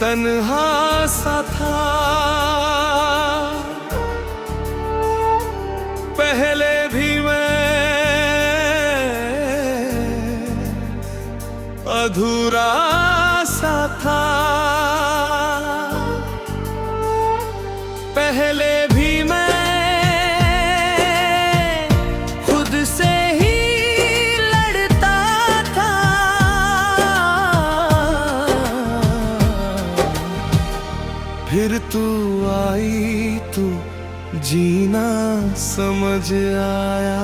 तन्हा सा था। पहले भी मैं अधूरा सा था। पहले भी मैं खुद से ही लड़ता था। फिर तू आई तो जीना समझ आया।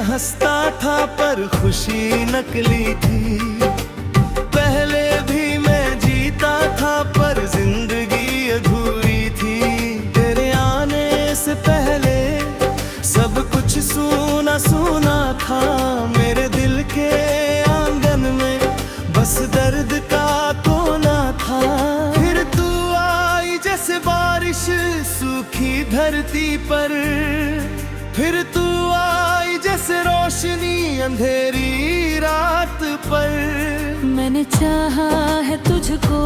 हंसता था पर खुशी नकली थी। पहले भी मैं जीता था पर जिंदगी अधूरी थी। तेरे आने से पहले सब कुछ सूना सूना था। मेरे दिल के आंगन में बस दर्द का कोना था। फिर तू आई जैसे बारिश सूखी धरती पर। फिर तू आई जैसे रोशनी अंधेरी रात पर। मैंने चाहा है तुझको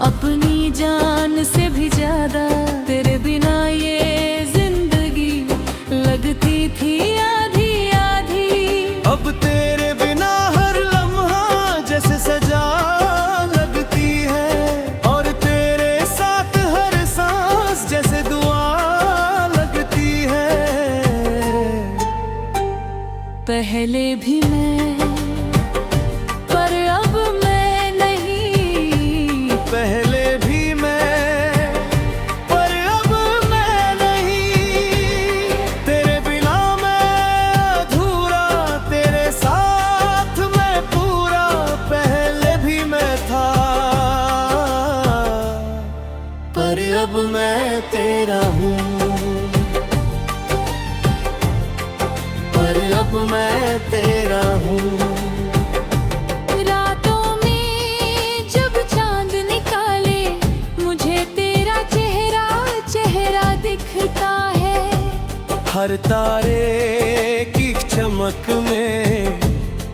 अपनी जान से भी ज्यादा। तेरे बिना ये जिंदगी लगती थी आधी आधी। अब तेरे बिना हर लम्हा जैसे सजा लगती है। और तेरे साथ हर सांस जैसे दुआ लगती है। पहले भी मैं पर अब मैं नहीं। पहले भी मैं पर अब मैं नहीं। तेरे बिना मैं अधूरा तेरे साथ मैं पूरा। पहले भी मैं था पर अब मैं तेरा हूँ। पर अब मैं तेरा हूँ। रातों में जब चांद निकाले मुझे तेरा चेहरा चेहरा दिखता है। हर तारे की चमक में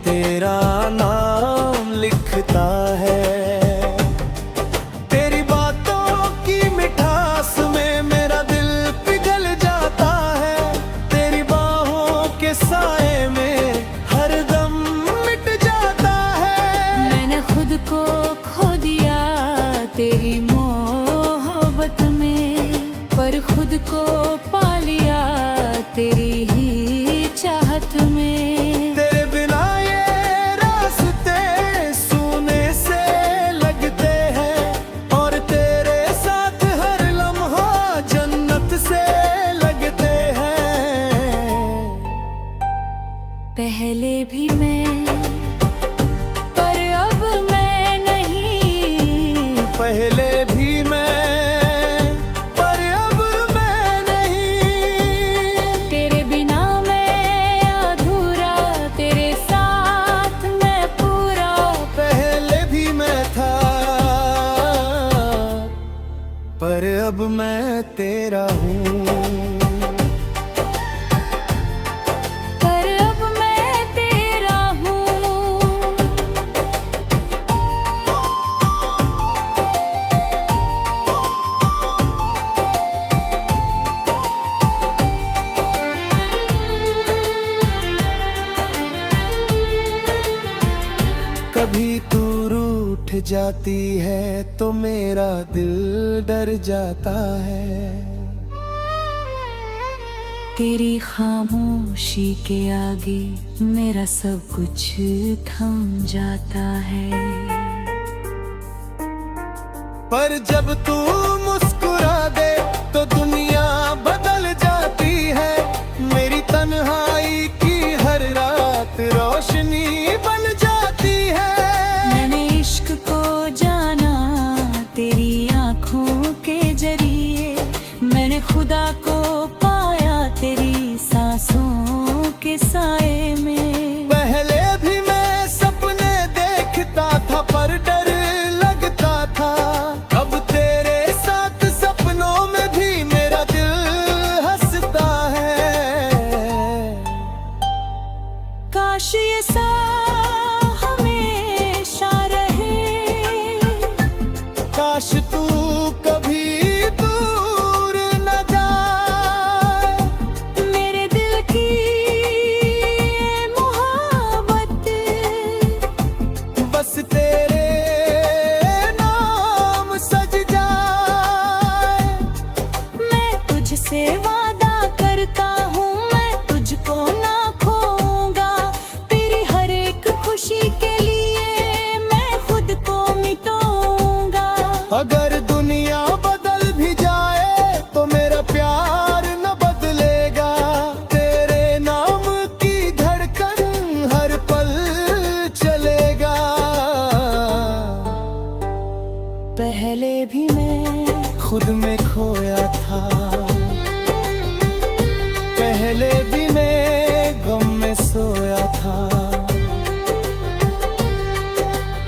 तेरा नाम लिखता है। तेरी बातों की मिठास में मेरा दिल पिघल जाता है। तेरी बाहों के साए में हर दम मिट जाता है। मैंने खुद को खो दिया तेरी मोहब्बत में। पर खुद को पा लिया तेरी ही चाहत में। तेरे बिना ये रास्ते सूने से लगते हैं। और तेरे साथ हर लम्हा जन्नत से लगते हैं। पहले भी मैं पर अब मैं नहीं। पहले भी मैं पर अब मैं नहीं। तेरे बिना मैं अधूरा तेरे साथ मैं पूरा। पहले भी मैं था पर अब मैं तेरा हूँ। पर अब मैं तेरा हूँ। कभी तू रूठ जाती है तो मेरा दिल डर जाता है। तेरी खामोशी के आगे मेरा सब कुछ थम जाता है। पर जब तू मुस्कुरा दे तो दुनिया बदल जाती है। मेरी तन्हाई की हर रात रोशनी बन जाती है। मैंने इश्क को जाना तेरी आँखों खुदा को पाया तेरी सांसों के साए में। पहले भी मैं सपने देखता था पर डर लगता था, अब तेरे साथ सपनों में भी मेरा दिल हंसता है। काश ये सा हमेशा रहे, काश तू कभी दूर न जाए। मेरे दिल की मोहब्बत बस तेरे नाम सज जाए। मैं तुझसे वादा करता हूँ, मैं तुझको ना खोऊंगा। तेरी हर एक खुशी के लिए मैं खुद को मिटाऊंगा। अगर दुनिया बदल भी जाए तो मेरा प्यार न बदलेगा। तेरे नाम की धड़कन हर पल चलेगा। पहले भी मैं खुद में खोया था, पहले भी मैं गम में सोया था।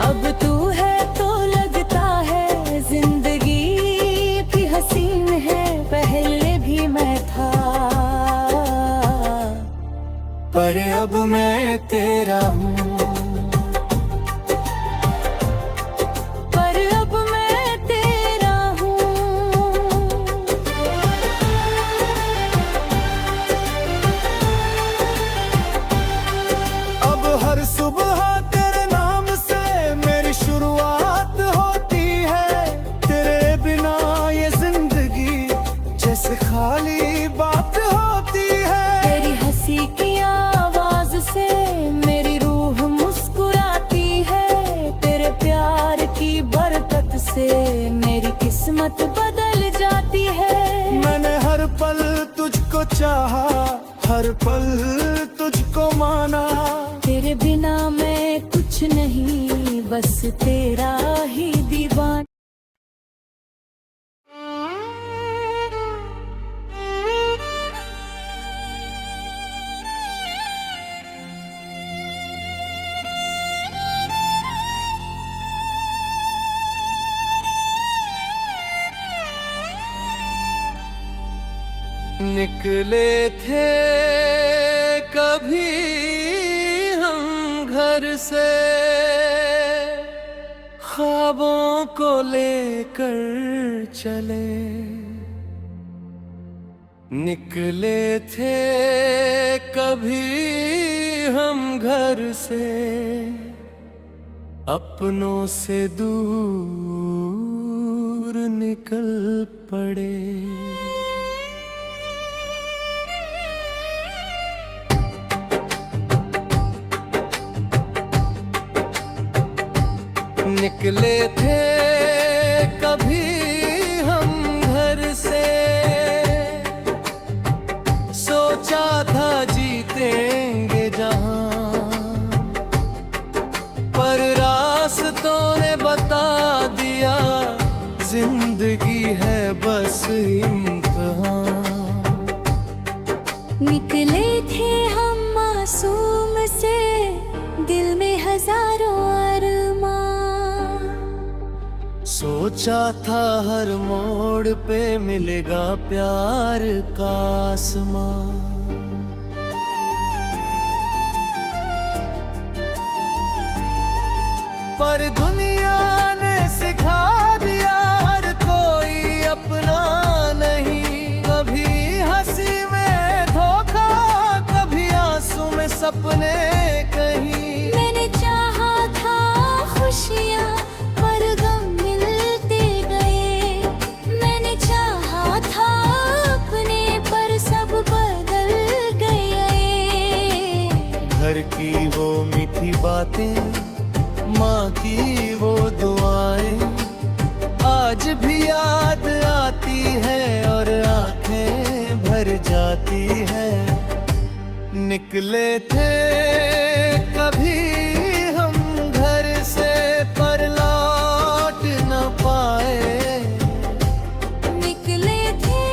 अब तू है तो लगता है जिंदगी भी हसीन है। पहले भी मैं था पर अब मैं तेरा हूँ। पर अब मैं तेरा हूँ। अब हर सुबह तेरे नाम से मेरी शुरुआत होती है। तेरे बिना ये जिंदगी जैसे खाली बात होती है। तेरी हंसी की आवाज से मेरी रूह मुस्कुराती है। तेरे प्यार की बरकत से मेरी किस्मत बदल जाती है। मैंने हर पल तुझको चाहा, हर पल तुझको माना। तेरे बिना मैं कुछ नहीं, बस तेरा ही दीवाना। निकले थे कभी हम घर से, ख्वाबों को लेकर चले। निकले थे कभी हम घर से, अपनों से दूर निकल पड़े। निकले थे कभी हम घर से, सोचा था जीतेंगे जहां, पर रास्तों ने बता दिया जिंदगी है बस इम्तिहान। निकले थे हम मासूम से, दिल में हजारों अरमान। सोचा था हर मोड़ पे मिलेगा प्यार का आसमान। पर दुनिया ने सिखा दिया हर कोई अपना नहीं। कभी हंसी में धोखा, कभी आंसू में सपने कहीं। मैंने चाहा था खुशियाँ पर गम मिलते गए। मैंने चाहा था अपने पर सब बदल गए। घर की वो मीठी बातें, माँ की वो दुआएं आज भी याद आती है और आंखें भर जाती है। निकले थे कभी हम घर से पर लौट न पाए। निकले थे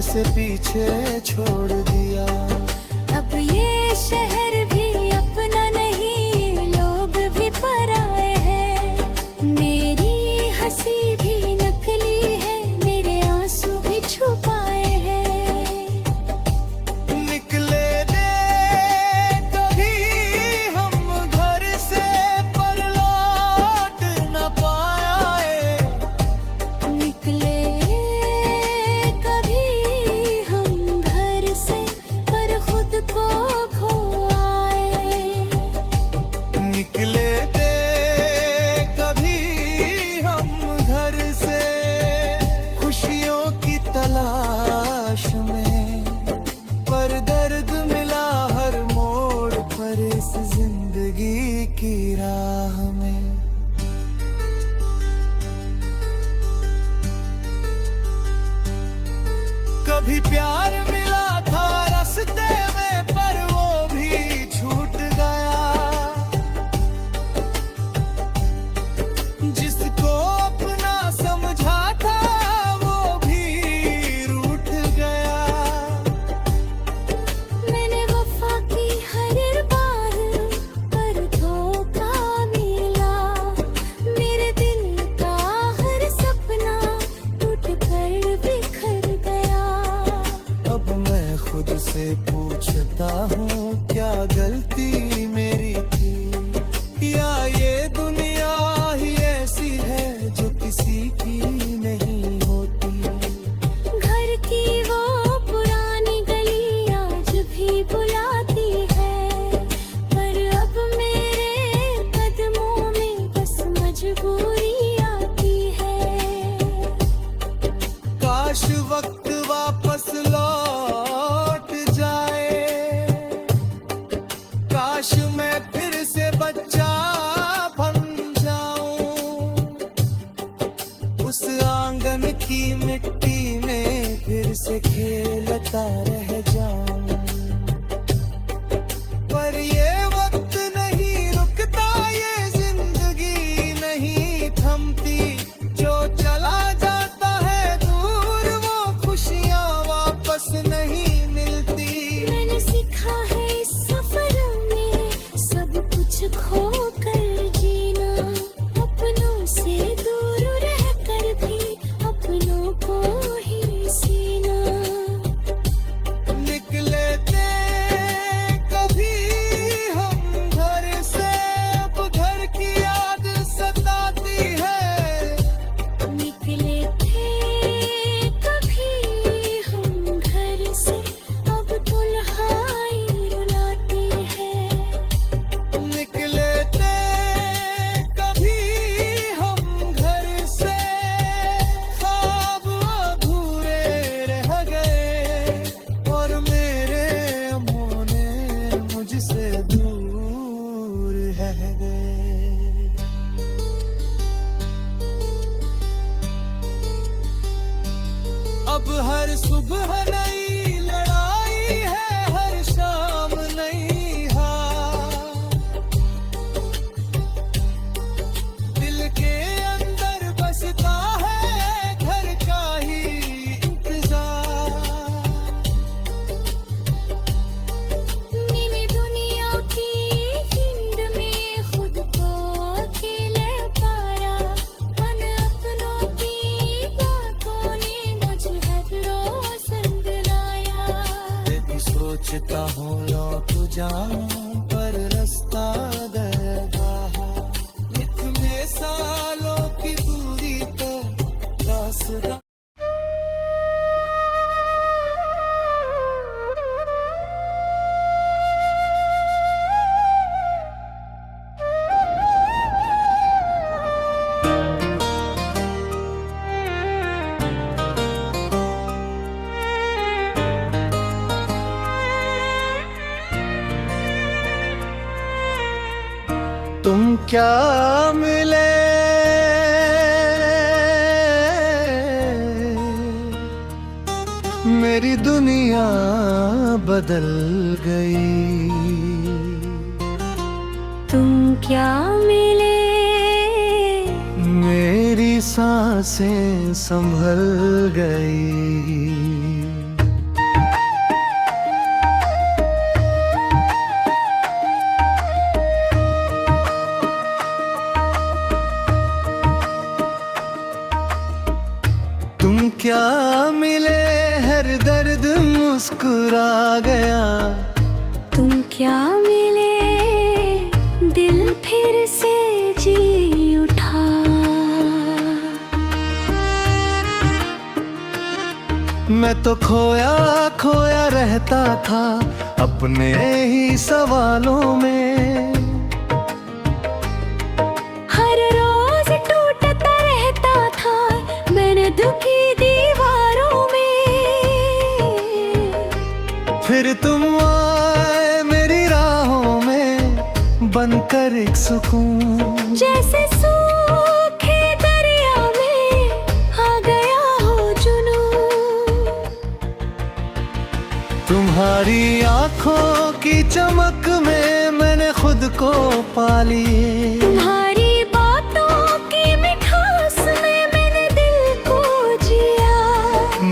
जैसे पीछे छोड़ दिया। अब ये शहर भी अपना नहीं, लोग भी पराए हैं। मेरी हंसी भी नकली है, मेरे आंसू भी छुपाए हैं। निकले दे कभी हम घर से, पर लौट न पाए। निकले कभी हम घर से, पर खुद को खो आए। निकले थे कभी हम घर से, खुशियों की तलाश में, पर दर्द मिला हर मोड़ पर इस जिंदगी की राह में। कभी प्यार मिला था रास्ते में, पर वो भी छूट गया। जिसको अपना समझा था वो भी रूठ गया। मैंने वफा की हर बार, पर धोखा मिला। मेरे दिल का हर सपना टूट कर बिखर गया। अब मैं खुद से पूछता हूँ, क्या गलती मेरी थी, या ये दुनिया ही ऐसी है जो किसी की नहीं होती। घर की वो पुरानी गली आज भी बुलाती है, पर अब मेरे कदमों में बस मजबूरी आती है। काश वक्त वापस लौट जाए, काश मैं फिर से बच्चा बन जाऊं, उस आंगन की मिट्टी में फिर से खेलता रह जाऊं। पर ये वक्त नहीं रुकता, ये जिंदगी नहीं थमती। जो चला जाता है दूर, वो खुशियाँ वापस नहीं मिलती। मैंने सीखा है इस सफर में सब कुछ खो कर जीना, अपनों से दूर रह कर भी अपनों को ही सीना। निकले थे कभी हम घर से, अब घर की याद सताती है। निकले थे कभी हम घर से, अब दुल्हाई रुलाती है। निकले थे कभी हम घर से, ख्वाब अधूरे रह गए, और मेरे अमोने मुझसे दूर रह गए। अब हर सुबह नई लड़ाई है, हर शाम नई हार। दिल के अंदर बसता है घर का ही इंतजार। नीली दुनिया की हिंद में खुद को अकेले पाया, मन अपनों की बातों ने मुझे हर रोज संगलाया। यदि सोचता हूँ लौट जाऊं, पर रास्ता दरगाह। इतने सालों की दूरी तो रास्ता। तुम क्या मिले मेरी दुनिया बदल गई। तुम क्या मिले, मेरी सांसें संभल गई। मिले हर दर्द मुस्कुरा गया। तुम क्या मिले दिल फिर से जी उठा। मैं तो खोया खोया रहता था अपने ही सवालों में। हर रोज टूटता रहता था मैंने दुखी दीवारों में। फिर तुम आए मेरी राहों में बनकर एक सुकून। जैसे सूखे दरिया में आ गया हो जुनून। तुम्हारी आंखों की चमक में मैंने खुद को पा लिए। तुम्हारी बातों की मिठास में मैंने दिल को जिया।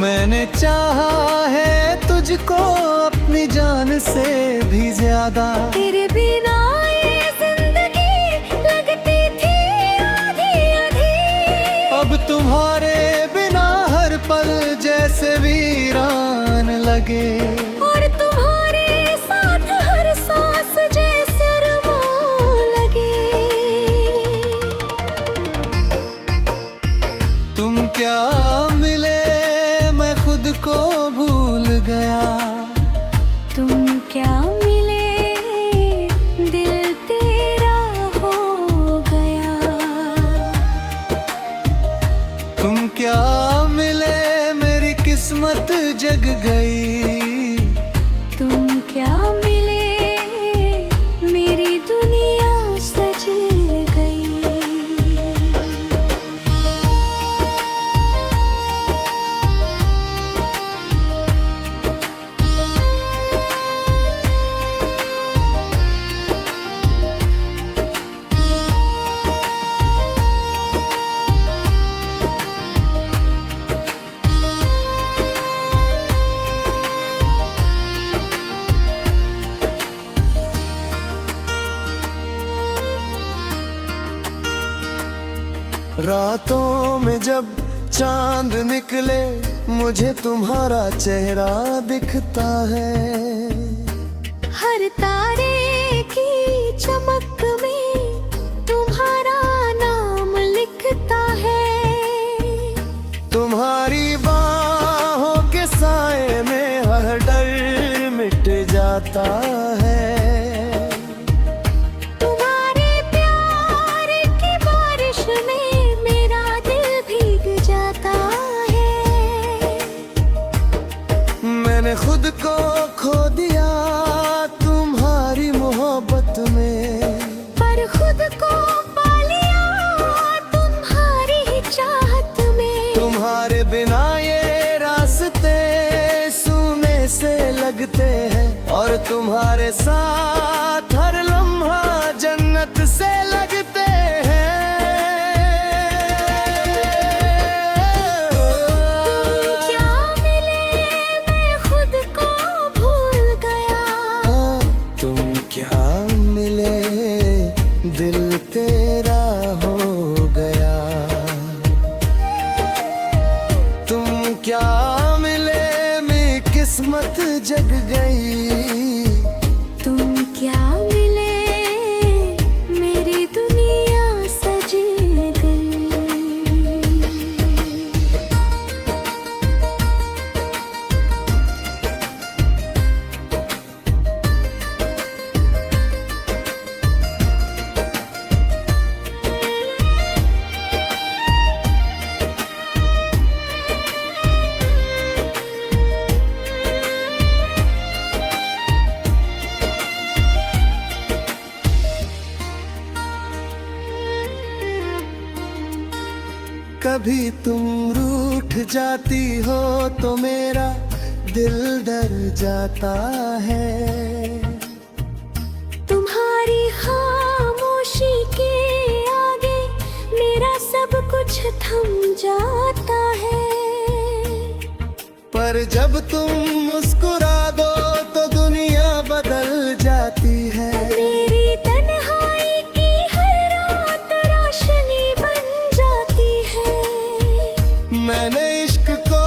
मैंने चाहा है तुझको अपनी जान से भी ज्यादा। तेरे बिना ये जिंदगी लगती थी आधी आधी। अब तुम्हारे बिना हर पल जैसे वीरान लगे। और तुम्हारे साथ हर सांस जैसे अरमान लगे। तुम क्या मिले मैं खुद को भूल गया। तुम क्या मिले दिल तेरा हो गया। तुम क्या मिले मेरी किस्मत जग गई। तुम क्या मिले मेरी दुनिया सज गई। रातों में जब चांद निकले मुझे तुम्हारा चेहरा दिखता है। हर तारे की चमक में तुम्हारा नाम लिखता है। तुम्हारी बाहों के साए में हर डर मिट जाता है। तुम्हारे प्यार की बारिश में मेरा दिल भीग जाता है। मैंने खुद को खो दिया तुम्हारी मोहब्बत में। पर खुद को पा लिया तुम्हारी ही चाहत में। तुम्हारे बिना ये रास्ते सूने से लगते हैं। और तुम्हारे साथ हर लम्हा जन्नत से लगते हैं। तुम क्या मिले मैं खुद को भूल गया। तुम क्या मिले दिल तेरा हो गया। तुम क्या मिले मेरी किस्मत जग गई। तुम क्या मिले मेरी दुनिया सज गई। कभी तुम रूठ जाती हो तो मेरा दिल डर जाता है। तुम्हारी खामोशी के आगे मेरा सब कुछ थम जाता है। पर जब तुम मुस्कुरा दो तो दुनिया बदल जाती है। मेरी तन्हाई की हर रात रोशनी बन जाती है। मैंने इश्क को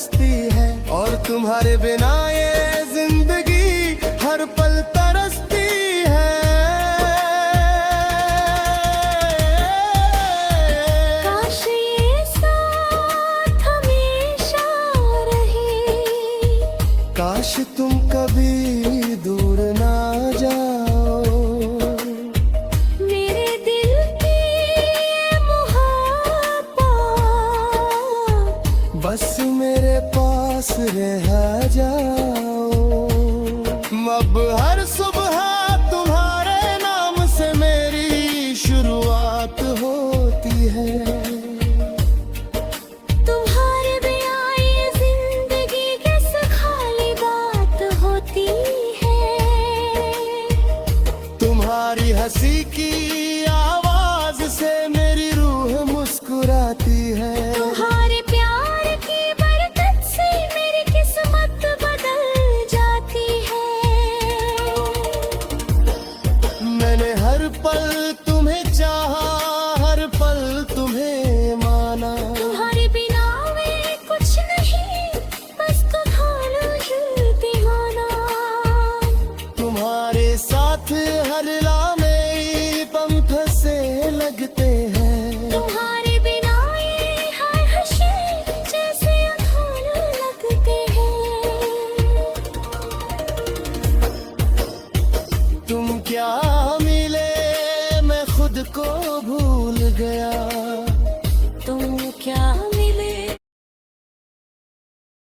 बरसती है, और तुम्हारे बिना ये जिंदगी हर पल तरसती है। काश ये साथ हमेशा रहे, काश तुम कभी दूर ना जाओ, मेरे दिल की मोहब्बत बस मेरे पास रह जाओ। अब हर सुबह तुम्हारे नाम से मेरी शुरुआत होती है। तुम्हारे बिना ये जिंदगी किस खाली बात होती है। तुम्हारी हंसी की आवाज से मेरी रूह मुस्कुराती है। तुम्हारे प्यार की बरकत से मेरी किस्मत बदल जाती है। मैंने हर पल तुम्हें चाहा, हर पल तुम्हें माना। तुम्हारे बिना मैं कुछ नहीं, बस तुम्हारा ही दीवाना। तुम्हारे साथ हर लम्हे पंख से लगते हैं। तुम्हारे बिना ये हर हंसी जैसे अधूरे लगते हैं। तुम क्या मिले मैं खुद को भूल गया। तुम क्या